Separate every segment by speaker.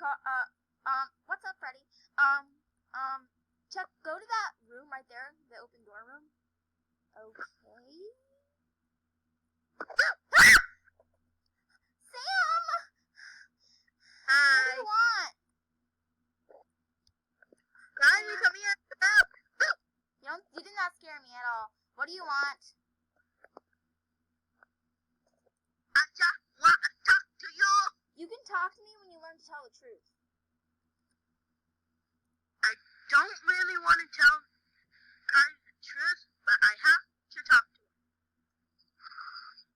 Speaker 1: what's up, Freddy? Chuck, go to that room right there, the open door room. Okay. Sam!
Speaker 2: Hi.
Speaker 1: What do you want?
Speaker 2: Riley, come here.
Speaker 1: You did not scare me at all. What do you want?
Speaker 2: I just want to talk to you.
Speaker 1: You can talk to me when you learn to tell the truth.
Speaker 2: I don't really want to tell Kylie the truth, but I have to talk to her.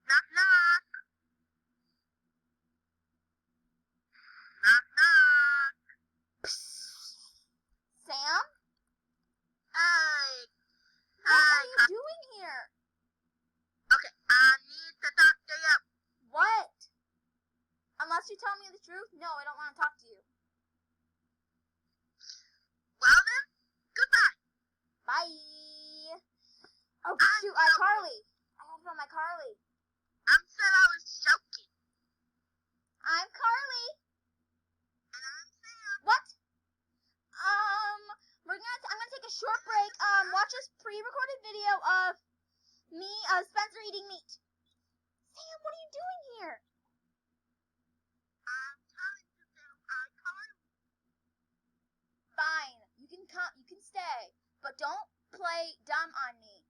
Speaker 2: Knock, knock. Knock, knock.
Speaker 1: Sam?
Speaker 2: Hi.
Speaker 1: What
Speaker 2: Hi,
Speaker 1: are you doing here?
Speaker 2: Okay, I need to talk to you.
Speaker 1: What? Unless you tell me the truth, no, I don't want to talk to you.
Speaker 2: Well then, goodbye.
Speaker 1: Bye. Oh,
Speaker 2: I'm
Speaker 1: shoot,
Speaker 2: joking.
Speaker 1: iCarly. I have to find my Carly.
Speaker 2: Said I was joking.
Speaker 1: I'm Carly.
Speaker 2: And I'm Sam.
Speaker 1: What? I'm gonna take a short break. Watch this pre-recorded video of me, Spencer eating meat. Sam, what are you doing here?
Speaker 2: I'm telling you them iCarly.
Speaker 1: Fine, you can come, you can stay, but don't play dumb on me.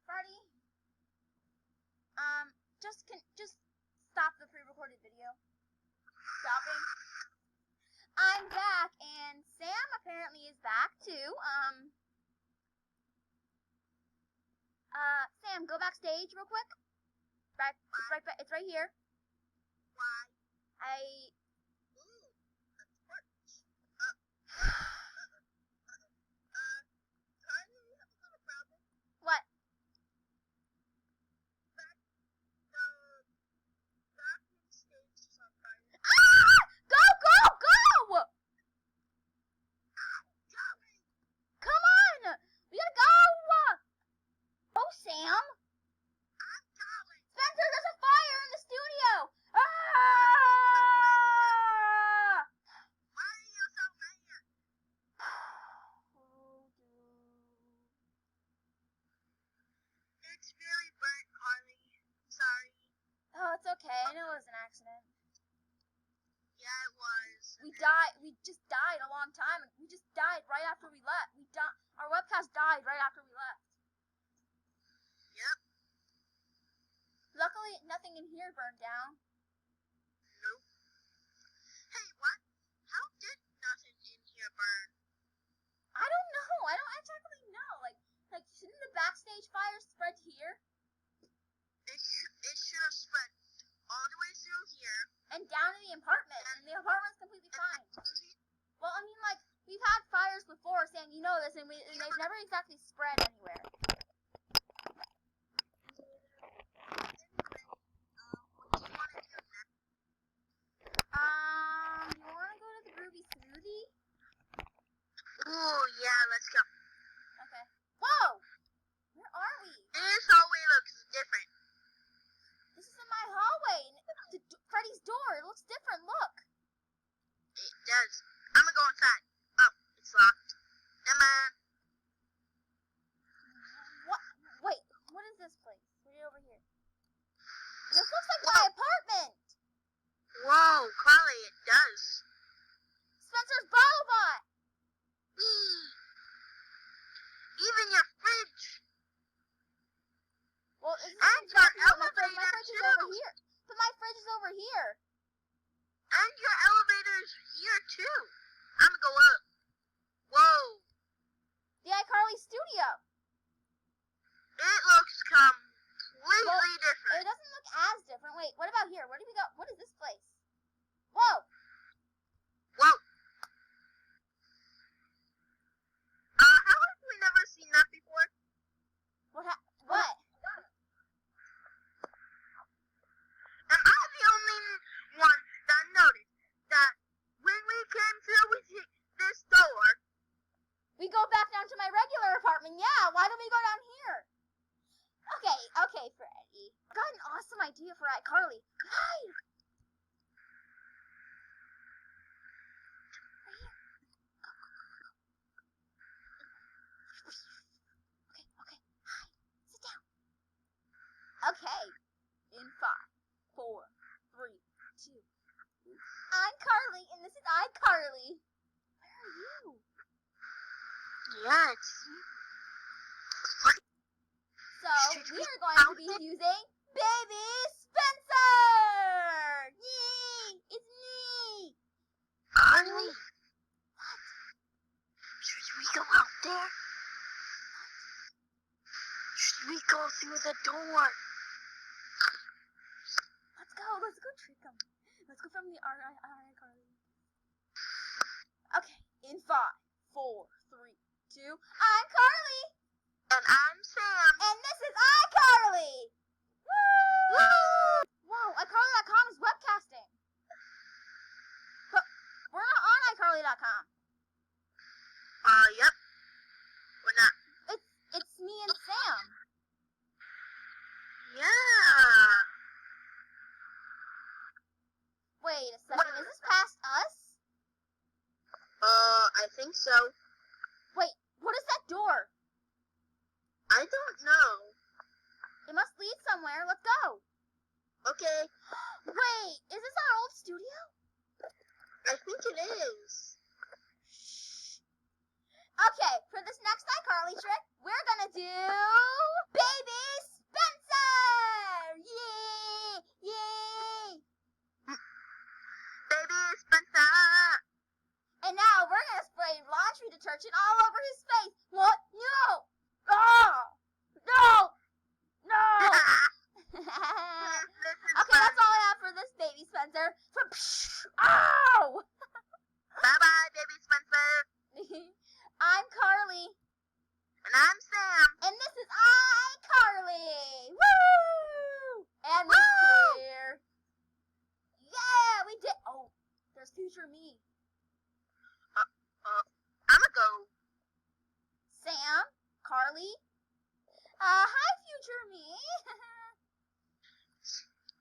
Speaker 1: Freddy, just stop the pre-recorded video. Stopping. I'm back, and Sam apparently is back too. Sam, go backstage real quick. It's right here.
Speaker 2: Why? Ooh, that's works. Kylie, you have a little problem.
Speaker 1: What?
Speaker 2: Bathroom stage is on fire.
Speaker 1: Ah! Go!
Speaker 2: Golly.
Speaker 1: Come on! We gotta go! Oh, Sam!
Speaker 2: I'm golly.
Speaker 1: Spencer, there's a fire in the studio! Ah!
Speaker 2: Why are you so mad?
Speaker 1: Oh, dude.
Speaker 2: It's really burnt, Carly. Sorry.
Speaker 1: Oh, it's okay. I know it was an accident.
Speaker 2: Yeah, it was.
Speaker 1: We just died a long time. We just died right after we left. Our webcast died right after we left.
Speaker 2: Yep.
Speaker 1: Luckily, nothing in here burned down.
Speaker 2: Nope. Hey, what? How did nothing in here burn?
Speaker 1: I don't know. I don't exactly know. Like, shouldn't the backstage fire spread here
Speaker 2: It should have spread all the way through here.
Speaker 1: and down to the apartment? And the apartment's completely fine. Well, I mean, like, we've had fires before, Sam. You know this, and they've never exactly spread anywhere. You want to go to the Groovy Smoothie?
Speaker 2: Ooh, yeah, let's go.
Speaker 1: Okay. Whoa! Where are we?
Speaker 2: This hallway looks different.
Speaker 1: This is in my hallway. Freddy's door. It looks different. Look.
Speaker 2: It does. I'm gonna go inside. Oh, it's locked. Never mind.
Speaker 1: What? Wait. What is this place? Way over here. This looks like my apartment.
Speaker 2: Whoa, Carly, it does.
Speaker 1: Spencer's bottle bot.
Speaker 2: Whee! Even your fridge.
Speaker 1: Well, this is
Speaker 2: And
Speaker 1: exactly
Speaker 2: your
Speaker 1: what my fridge is
Speaker 2: elevator,
Speaker 1: over
Speaker 2: too.
Speaker 1: here. But my fridge is over here.
Speaker 2: And your elevator's here, too. I'm gonna go up. Whoa.
Speaker 1: The iCarly studio.
Speaker 2: It looks completely
Speaker 1: It
Speaker 2: different.
Speaker 1: doesn't look as different. Wait, what about here? Where do we go? What is this place? Whoa.
Speaker 2: Whoa. How have we never seen that before?
Speaker 1: What?
Speaker 2: Am I the only one that noticed that when we came through with this door,
Speaker 1: We go back down to my regular apartment, yeah. idea for iCarly. Hide! Right here. Go, go, go, go, go. Okay, okay. Hide. Sit down. Okay. In 5, 4, 3, 2. I'm Carly, and this is iCarly. Where are you?
Speaker 2: Yeah, it's...
Speaker 1: So, we are going to be using Baby Spencer! Yay! It's me!
Speaker 2: Carly,
Speaker 1: What?
Speaker 2: should we go out there? Should we go through the door?
Speaker 1: Let's go trick him. Let's go from the iCarly. Okay, in 5, 4, 3, 2. I'm Carly!
Speaker 2: And I'm Sam.
Speaker 1: And this is iCarly! Woo!
Speaker 2: Woo!
Speaker 1: Wow, iCarly.com is webcasting. But we're not on iCarly.com.
Speaker 2: Yep. We're not.
Speaker 1: It's me and Sam.
Speaker 2: Yeah.
Speaker 1: Wait a second, is this past us?
Speaker 2: I think so.
Speaker 1: Wait, what is that door?
Speaker 2: I don't know.
Speaker 1: It must lead somewhere. Let's go.
Speaker 2: Okay,
Speaker 1: Wait, is this our old studio?
Speaker 2: I think it is.
Speaker 1: Shh. Okay, for this next iCarly trick, we're gonna do Baby Spencer! Yay! Yay!
Speaker 2: Baby Spencer.
Speaker 1: And now we're gonna spray laundry detergent all over his face. What? No! Oh! No! No! Okay, that's all I have for this Baby Spencer. Ow!
Speaker 2: Bye-bye, Baby Spencer.
Speaker 1: I'm Carly.
Speaker 2: And I'm Sam.
Speaker 1: And this is iCarly! Woo! And we're clear. Yeah, we did. Oh, there's future me.
Speaker 2: I'ma go.
Speaker 1: Sam, Carly. Hi, future me.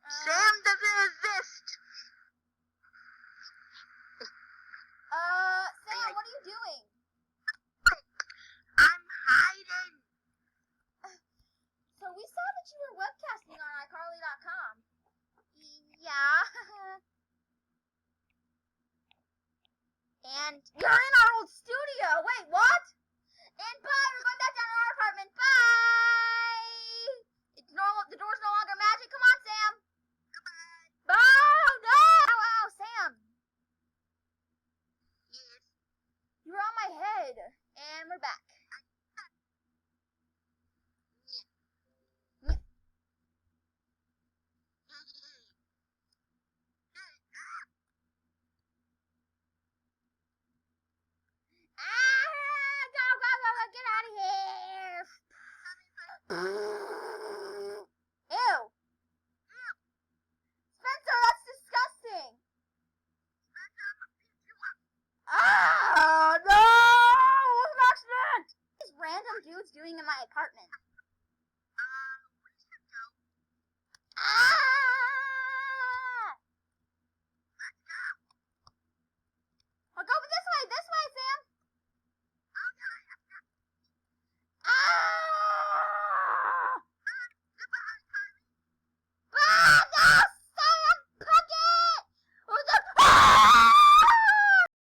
Speaker 2: Sam doesn't exist.
Speaker 1: Sam, what are you doing?
Speaker 2: I'm hiding.
Speaker 1: So we saw that you were webcasting on iCarly.com. Yeah. And you're in our old studio. Wait, what? And bye. We're going back down to our apartment. Bye. It's normal. The door's no longer magic. Come on, Sam. Goodbye. Oh, no. Ow, ow, Sam.
Speaker 2: Yes.
Speaker 1: You were on my head. And we're back. Go, go, go, go, get out of here.